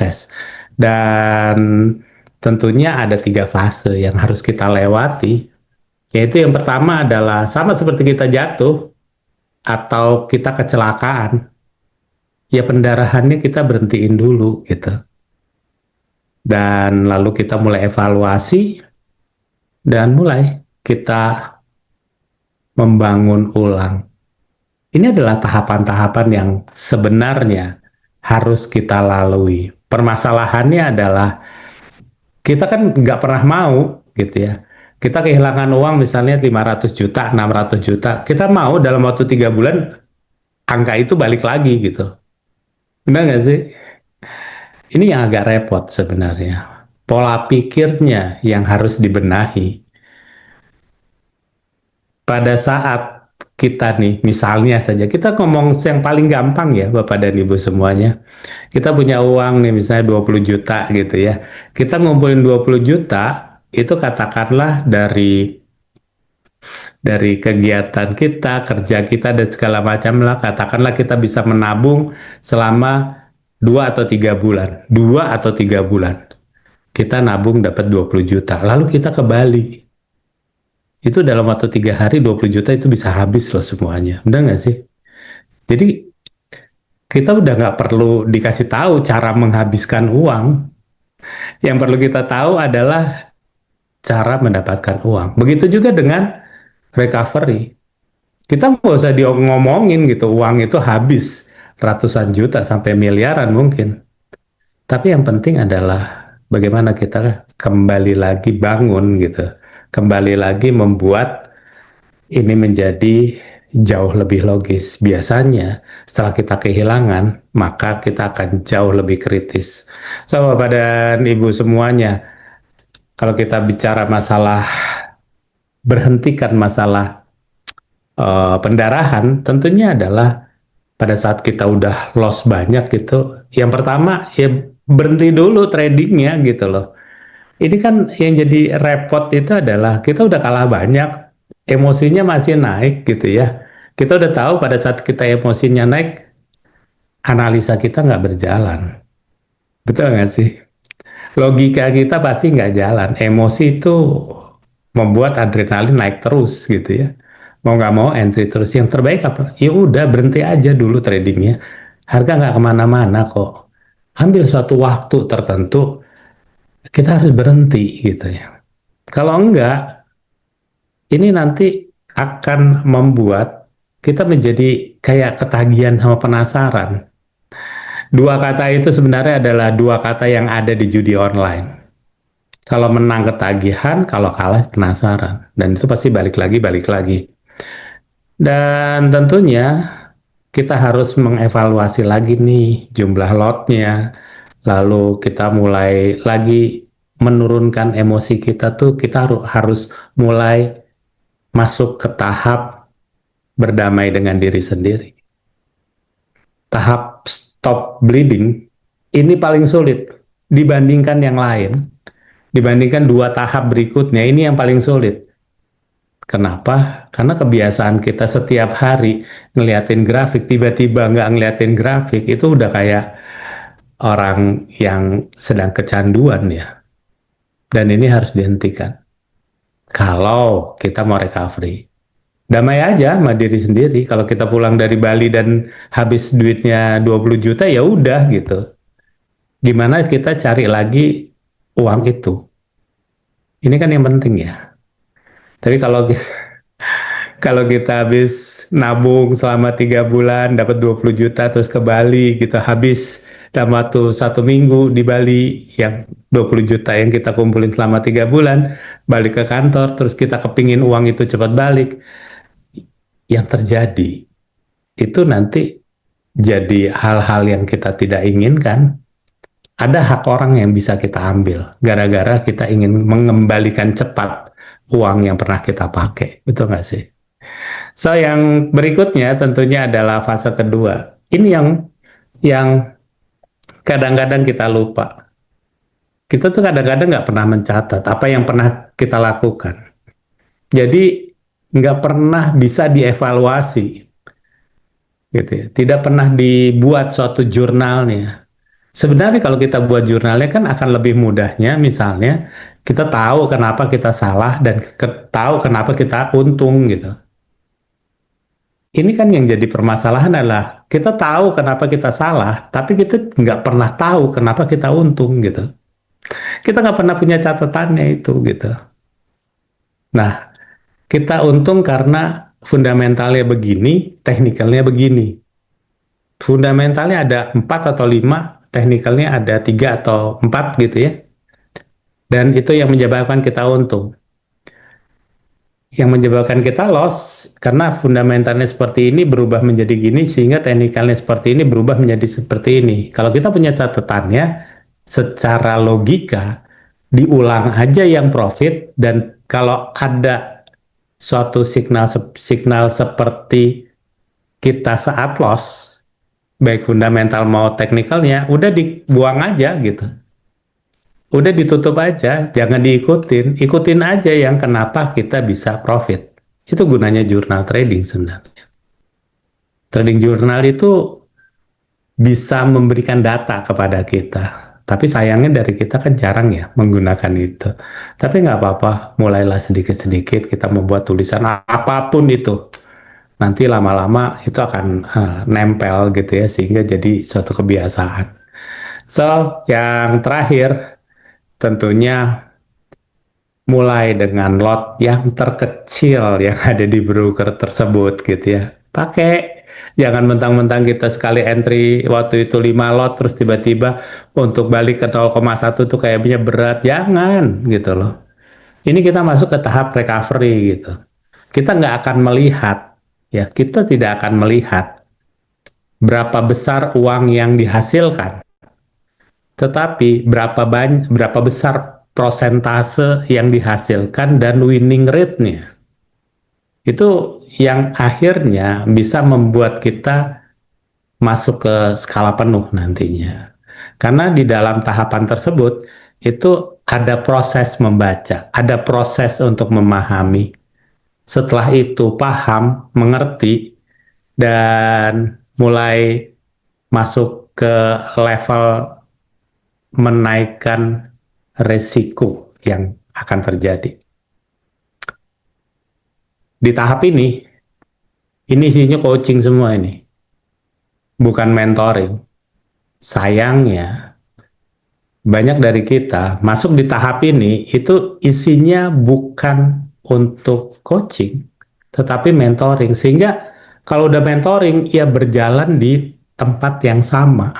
proses. Dan tentunya ada 3 fase yang harus kita lewati, yaitu yang pertama adalah sama seperti kita jatuh atau kita kecelakaan, ya pendarahannya kita berhentiin dulu gitu. Dan lalu kita mulai evaluasi dan mulai kita membangun ulang. Ini adalah tahapan-tahapan yang sebenarnya harus kita lalui. Permasalahannya adalah kita kan nggak pernah mau gitu ya. Kita kehilangan uang misalnya 500 juta, 600 juta. Kita mau dalam waktu 3 bulan angka itu balik lagi gitu. Benar nggak sih? Ini yang agak repot sebenarnya. Pola pikirnya yang harus dibenahi. Pada saat kita nih, misalnya saja, kita ngomong yang paling gampang ya Bapak dan Ibu semuanya. Kita punya uang nih misalnya 20 juta gitu ya. Kita ngumpulin 20 juta, itu katakanlah dari kegiatan kita, kerja kita dan segala macam lah, katakanlah kita bisa menabung selama 2 atau 3 bulan. 2 atau 3 bulan. Kita nabung dapat 20 juta. Lalu kita ke Bali. Itu dalam waktu 3 hari 20 juta itu bisa habis loh semuanya. Udah nggak sih? Jadi kita udah nggak perlu dikasih tahu cara menghabiskan uang. Yang perlu kita tahu adalah cara mendapatkan uang. Begitu juga dengan recovery. Kita nggak usah ngomongin gitu, uang itu habis ratusan juta sampai miliaran mungkin. Tapi yang penting adalah bagaimana kita kembali lagi bangun gitu. Kembali lagi membuat ini menjadi jauh lebih logis. Biasanya setelah kita kehilangan, maka kita akan jauh lebih kritis. So, Bapak dan Ibu semuanya, kalau kita bicara masalah berhentikan masalah pendarahan, tentunya adalah pada saat kita udah loss banyak gitu, yang pertama ya berhenti dulu tradingnya gitu loh. Ini kan yang jadi repot itu adalah kita udah kalah banyak, emosinya masih naik gitu ya. Kita udah tahu pada saat kita emosinya naik, analisa kita nggak berjalan. Betul nggak sih? Logika kita pasti nggak jalan. Emosi itu membuat adrenalin naik terus gitu ya. Mau nggak mau entry terus. Yang terbaik apa? Ya udah berhenti aja dulu tradingnya. Harga nggak kemana-mana kok. Ambil suatu waktu tertentu, kita harus berhenti gitu ya. Kalau enggak, ini nanti akan membuat kita menjadi kayak ketagihan sama penasaran. 2 kata itu sebenarnya adalah 2 kata yang ada di judi online. Kalau menang ketagihan, kalau kalah penasaran. Dan itu pasti balik lagi, balik lagi. Dan tentunya kita harus mengevaluasi lagi nih jumlah lotnya. Lalu kita mulai lagi menurunkan emosi kita tuh, kita harus mulai masuk ke tahap berdamai dengan diri sendiri. Tahap stop bleeding ini paling sulit dibandingkan yang lain. Dibandingkan 2 tahap berikutnya, ini yang paling sulit. Kenapa? Karena kebiasaan kita setiap hari ngeliatin grafik, tiba-tiba nggak ngeliatin grafik, itu udah kayak orang yang sedang kecanduan ya. Dan ini harus dihentikan. Kalau kita mau recovery. Damai aja sama diri sendiri. Kalau kita pulang dari Bali dan habis duitnya 20 juta, ya udah gitu. Gimana kita cari lagi uang itu? Ini kan yang penting ya. Tapi kalau kita habis nabung selama 3 bulan dapat 20 juta terus ke Bali kita habis dalam waktu 1 minggu di Bali yang 20 juta yang kita kumpulin selama 3 bulan balik ke kantor terus kita kepingin uang itu cepat balik, yang terjadi itu nanti jadi hal-hal yang kita tidak inginkan. Ada hak orang yang bisa kita ambil gara-gara kita ingin mengembalikan cepat uang yang pernah kita pakai, betul nggak sih? So, yang berikutnya tentunya adalah fase kedua. Ini yang kadang-kadang kita lupa. Kita tuh kadang-kadang nggak pernah mencatat apa yang pernah kita lakukan. Jadi nggak pernah bisa dievaluasi, gitu ya. Tidak pernah dibuat suatu jurnalnya. Sebenarnya kalau kita buat jurnalnya kan akan lebih mudahnya, misalnya kita tahu kenapa kita salah dan tahu kenapa kita untung gitu. Ini kan yang jadi permasalahan adalah kita tahu kenapa kita salah, tapi kita nggak pernah tahu kenapa kita untung gitu. Kita nggak pernah punya catatannya itu gitu. Nah, kita untung karena fundamentalnya begini, teknikalnya begini. Fundamentalnya ada 4 atau 5, teknikalnya ada 3 atau 4 gitu ya. Dan itu yang menyebabkan kita untung. Yang menyebabkan kita loss karena fundamentalnya seperti ini berubah menjadi gini sehingga teknikalnya seperti ini berubah menjadi seperti ini. Kalau kita punya catatannya secara logika diulang aja yang profit, dan kalau ada suatu signal seperti kita saat loss baik fundamental mau teknikalnya udah dibuang aja gitu. Udah ditutup aja, jangan diikutin. Ikutin aja yang kenapa kita bisa profit. Itu gunanya jurnal trading sebenarnya. Trading jurnal itu bisa memberikan data kepada kita. Tapi sayangnya dari kita kan jarang ya menggunakan itu. Tapi nggak apa-apa, mulailah sedikit-sedikit kita membuat tulisan apapun itu. Nanti lama-lama itu akan nempel gitu ya, sehingga jadi suatu kebiasaan. So, yang terakhir tentunya mulai dengan lot yang terkecil yang ada di broker tersebut gitu ya. Pakai, jangan mentang-mentang kita sekali entry waktu itu 5 lot terus tiba-tiba untuk balik ke 0,1 tuh kayaknya berat. Jangan gitu loh. Ini kita masuk ke tahap recovery gitu. Kita nggak akan melihat, ya kita tidak akan melihat berapa besar uang yang dihasilkan, tetapi berapa besar prosentase yang dihasilkan dan winning rate-nya. Itu yang akhirnya bisa membuat kita masuk ke skala penuh nantinya. Karena di dalam tahapan tersebut itu ada proses membaca, ada proses untuk memahami. Setelah itu paham, mengerti, dan mulai masuk ke level menaikkan resiko yang akan terjadi. Di tahap ini isinya coaching semua ini, bukan mentoring. Sayangnya, banyak dari kita masuk di tahap ini itu isinya bukan untuk coaching, tetapi mentoring. Sehingga kalau udah mentoring, ya berjalan di tempat yang sama.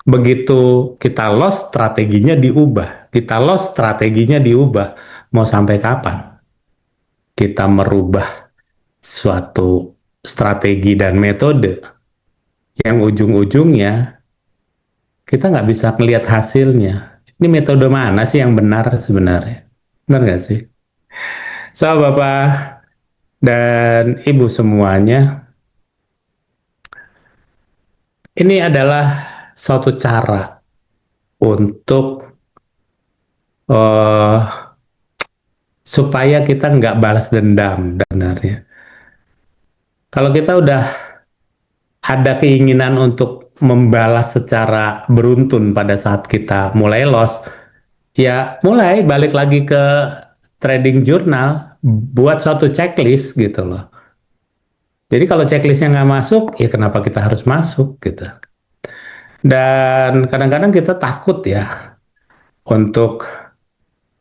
Begitu kita loss, strateginya diubah. Kita loss, strateginya diubah. Mau sampai kapan kita merubah suatu strategi dan metode yang ujung-ujungnya kita nggak bisa melihat hasilnya? Ini metode mana sih yang benar sebenarnya? Benar nggak sih? So, Bapak dan Ibu semuanya, ini adalah suatu cara untuk uh, supaya kita nggak balas dendam sebenarnya. Kalau kita udah ada keinginan untuk membalas secara beruntun pada saat kita mulai loss, ya mulai balik lagi ke trading jurnal, buat suatu checklist gitu loh. Jadi kalau checklistnya nggak masuk, ya kenapa kita harus masuk gitu. Dan kadang-kadang kita takut ya untuk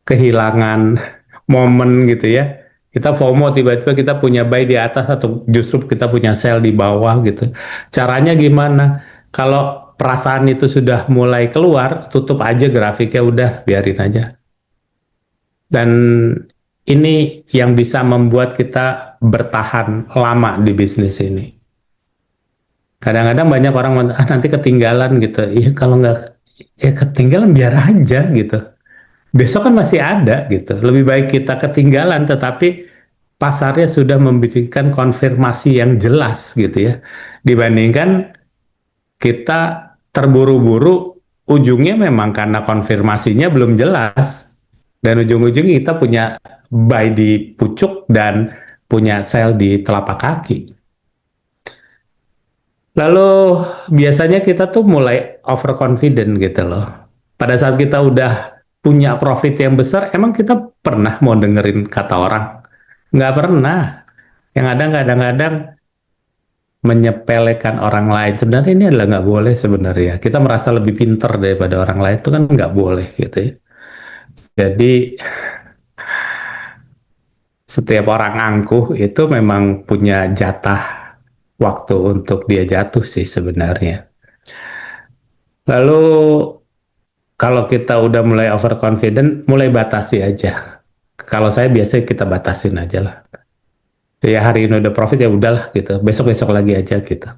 kehilangan momen gitu ya. Kita FOMO, tiba-tiba kita punya buy di atas atau justru kita punya sell di bawah gitu. Caranya gimana? Kalau perasaan itu sudah mulai keluar, tutup aja grafiknya, udah biarin aja. Dan ini yang bisa membuat kita bertahan lama di bisnis ini. Kadang-kadang banyak orang nanti ketinggalan gitu. Iya kalau nggak, ya ketinggalan biar aja gitu. Besok kan masih ada gitu. Lebih baik kita ketinggalan tetapi pasarnya sudah memberikan konfirmasi yang jelas gitu ya. Dibandingkan kita terburu-buru, ujungnya memang karena konfirmasinya belum jelas. Dan ujung-ujungnya kita punya buy di pucuk dan punya sell di telapak kaki. Lalu biasanya kita tuh mulai overconfident gitu loh. Pada saat kita udah punya profit yang besar, emang kita pernah mau dengerin kata orang? Nggak pernah. Yang ada kadang-kadang menyepelekan orang lain. Sebenarnya ini adalah nggak boleh sebenarnya. Kita merasa lebih pinter daripada orang lain itu kan nggak boleh gitu ya. Jadi setiap orang angkuh itu memang punya jatah waktu untuk dia jatuh sih sebenarnya. Lalu kalau kita udah mulai overconfident, mulai batasi aja. Kalau saya biasanya kita batasin aja lah. Ya hari ini udah profit ya udahlah gitu. Besok-besok lagi aja gitu.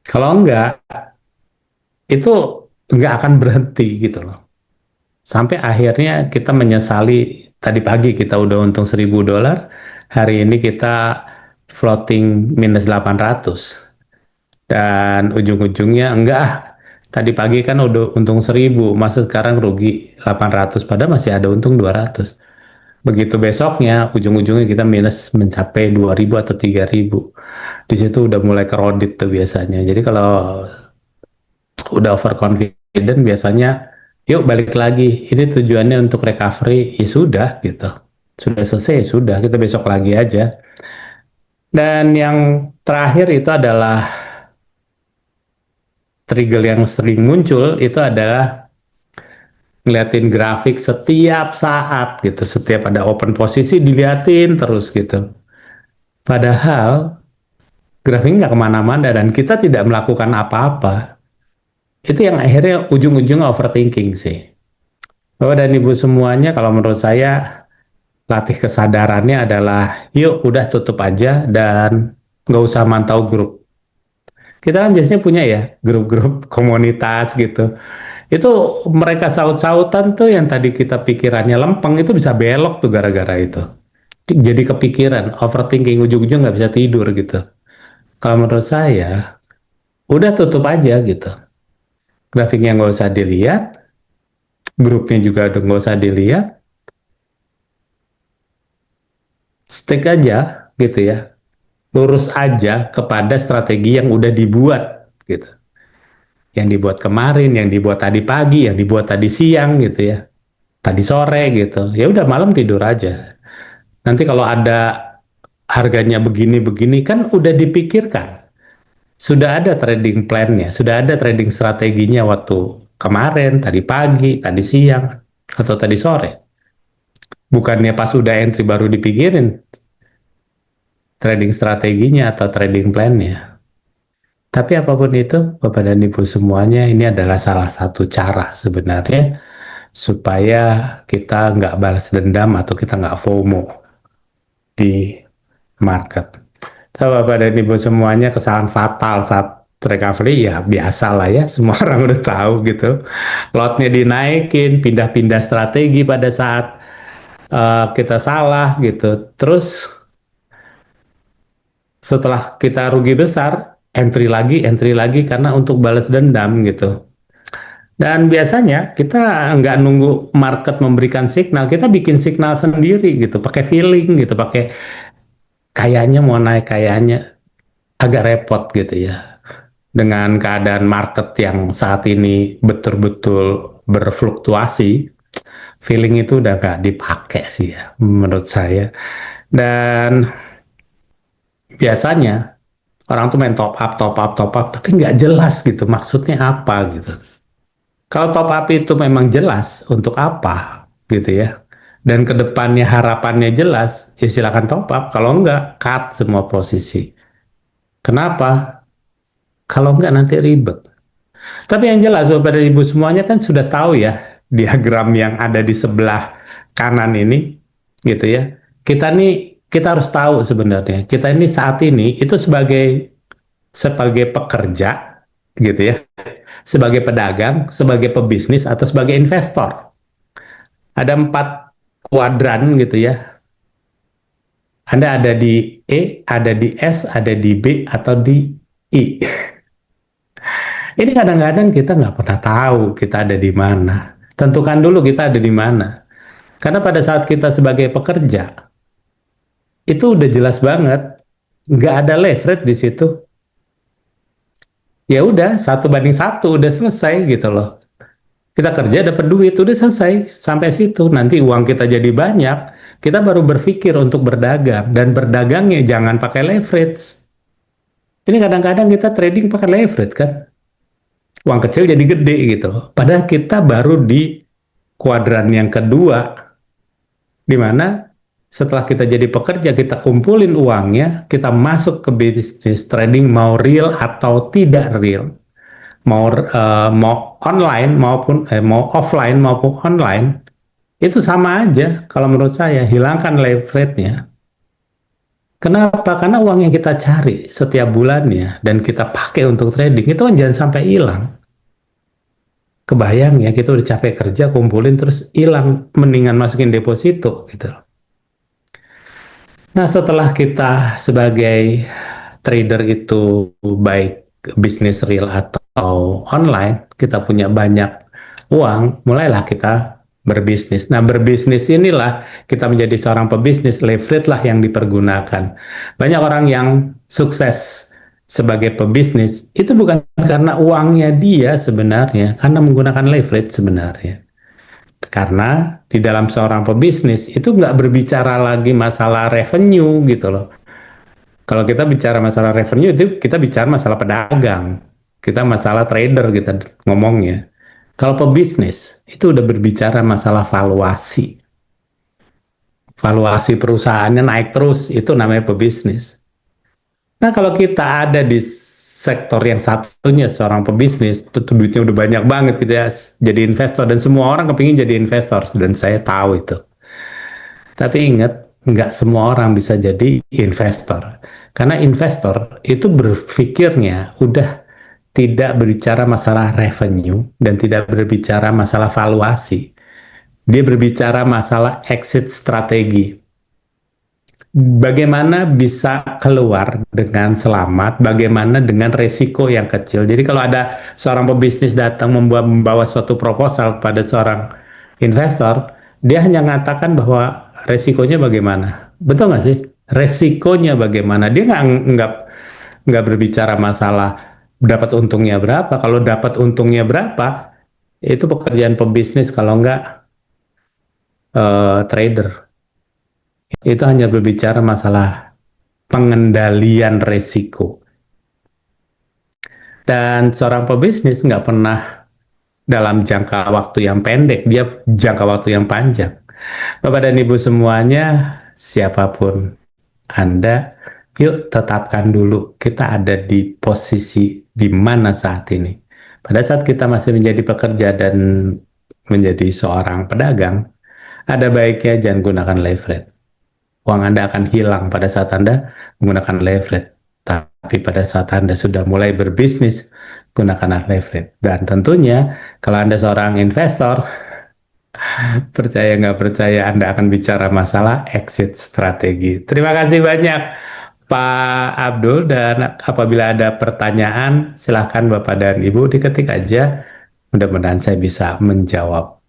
Kalau enggak, itu enggak akan berhenti gitu loh. Sampai akhirnya kita menyesali tadi pagi kita udah untung $1.000, hari ini kita floating minus 800. Dan ujung-ujungnya enggak ah, tadi pagi kan udah untung 1.000, masa sekarang rugi 800 padahal masih ada untung 200. Begitu besoknya, ujung-ujungnya kita minus mencapai 2.000 atau 3.000. Di situ udah mulai kerodit tuh biasanya. Jadi kalau udah overconfident biasanya, yuk balik lagi. Ini tujuannya untuk recovery, ya sudah gitu. Sudah selesai, ya sudah. Kita besok lagi aja. Dan yang terakhir itu adalah trigger yang sering muncul, itu adalah ngeliatin grafik setiap saat gitu. Setiap ada open posisi diliatin terus gitu. Padahal grafik nggak kemana-mana dan kita tidak melakukan apa-apa. Itu yang akhirnya ujung-ujungnya overthinking sih. Bapak dan Ibu semuanya, kalau menurut saya, latih kesadarannya adalah, yuk udah tutup aja dan nggak usah mantau grup. Kita kan biasanya punya ya, grup-grup komunitas gitu. Itu mereka saut-sautan tuh yang tadi kita pikirannya lempeng, itu bisa belok tuh gara-gara itu. Jadi kepikiran, overthinking, ujung-ujung nggak bisa tidur gitu. Kalau menurut saya, udah tutup aja gitu. Grafiknya nggak usah dilihat, grupnya juga udah nggak usah dilihat, stick aja gitu ya, lurus aja kepada strategi yang udah dibuat gitu, yang dibuat kemarin, yang dibuat tadi pagi, yang dibuat tadi siang gitu ya, tadi sore gitu, ya udah malam tidur aja. Nanti kalau ada harganya begini-begini kan udah dipikirkan, sudah ada trading plan-nya, sudah ada trading strateginya waktu kemarin, tadi pagi, tadi siang, atau tadi sore. Bukannya pas udah entry baru dipikirin trading strateginya atau trading plan-nya. Tapi apapun itu, Bapak dan Ibu semuanya, ini adalah salah satu cara sebenarnya supaya kita nggak balas dendam atau kita nggak FOMO di market. So, Bapak dan Ibu semuanya, kesalahan fatal saat recovery ya biasa lah ya, semua orang udah tahu gitu. Lotnya dinaikin, pindah-pindah strategi pada saat kita salah gitu. Terus setelah kita rugi besar, entry lagi karena untuk balas dendam gitu. Dan biasanya kita nggak nunggu market memberikan signal, kita bikin signal sendiri gitu, pakai feeling gitu, pakai kayaknya mau naik, kayaknya agak repot gitu ya. Dengan keadaan market yang saat ini betul-betul berfluktuasi, feeling itu udah nggak dipakai sih ya, menurut saya. Dan biasanya orang tuh main top up, tapi nggak jelas gitu maksudnya apa gitu. Kalau top up itu memang jelas untuk apa gitu ya, dan kedepannya harapannya jelas, ya silakan top up. Kalau enggak, cut semua posisi. Kenapa? Kalau enggak nanti ribet. Tapi yang jelas Bapak dan Ibu semuanya kan sudah tahu ya diagram yang ada di sebelah kanan ini gitu ya. Kita harus tahu sebenarnya kita ini saat ini itu sebagai pekerja gitu ya, sebagai pedagang, sebagai pebisnis atau sebagai investor. Ada 4 kuadran gitu ya. Anda ada di E, ada di S, ada di B, atau di I. Ini kadang-kadang kita nggak pernah tahu kita ada di mana. Tentukan dulu kita ada di mana. Karena pada saat kita sebagai pekerja, itu udah jelas banget. Nggak ada leverage di situ. Ya udah, 1 banding 1 udah selesai gitu loh. Kita kerja dapat duit, udah selesai. Sampai situ, nanti uang kita jadi banyak, kita baru berpikir untuk berdagang. Dan berdagangnya jangan pakai leverage. Ini kadang-kadang kita trading pakai leverage kan. Uang kecil jadi gede gitu. Padahal kita baru di kuadran yang kedua, di mana setelah kita jadi pekerja, kita kumpulin uangnya, kita masuk ke bisnis trading mau real atau tidak real. Mau online mau offline maupun online, itu sama aja kalau menurut saya. Hilangkan leverage-nya. Kenapa? Karena uang yang kita cari setiap bulannya dan kita pakai untuk trading itu kan jangan sampai hilang. Kebayang ya, kita udah capek kerja kumpulin terus hilang, mendingan masukin deposito gitu. Nah, setelah kita sebagai trader itu, baik bisnis real atau online, kita punya banyak uang, mulailah kita berbisnis. Nah, berbisnis inilah kita menjadi seorang pebisnis, leverage lah yang dipergunakan. Banyak orang yang sukses sebagai pebisnis itu bukan karena uangnya dia sebenarnya, karena menggunakan leverage sebenarnya. Karena di dalam seorang pebisnis itu nggak berbicara lagi masalah revenue gitu loh. Kalau kita bicara masalah revenue itu kita bicara masalah pedagang. Kita masalah trader kita ngomongnya. Kalau pebisnis itu udah berbicara masalah valuasi. Valuasi perusahaannya naik terus, itu namanya pebisnis. Nah, kalau kita ada di sektor yang satunya, seorang pebisnis, itu duitnya udah banyak banget gitu ya, jadi investor, dan semua orang kepingin jadi investor, dan saya tahu itu. Tapi ingat, nggak semua orang bisa jadi investor. Karena investor itu berpikirnya udah tidak berbicara masalah revenue dan tidak berbicara masalah valuasi. Dia berbicara masalah exit strategi. Bagaimana bisa keluar dengan selamat, bagaimana dengan resiko yang kecil. Jadi kalau ada seorang pebisnis datang membawa suatu proposal kepada seorang investor, dia hanya mengatakan bahwa resikonya bagaimana. Betul nggak sih? Resikonya bagaimana? Dia nggak berbicara masalah dapat untungnya berapa. Kalau dapat untungnya berapa, itu pekerjaan pebisnis kalau nggak trader. Itu hanya berbicara masalah pengendalian resiko. Dan seorang pebisnis nggak pernah dalam jangka waktu yang pendek, dia jangka waktu yang panjang. Bapak dan Ibu semuanya, siapapun Anda, yuk tetapkan dulu kita ada di posisi di mana saat ini. Pada saat kita masih menjadi pekerja dan menjadi seorang pedagang, ada baiknya jangan gunakan leverage. Uang Anda akan hilang pada saat Anda menggunakan leverage. Tapi pada saat Anda sudah mulai berbisnis, gunakan leverage. Dan tentunya, kalau Anda seorang investor, percaya nggak percaya, Anda akan bicara masalah exit strategi. Terima kasih banyak, Pak Abdul. Dan apabila ada pertanyaan, silahkan Bapak dan Ibu diketik aja. Mudah-mudahan saya bisa menjawab.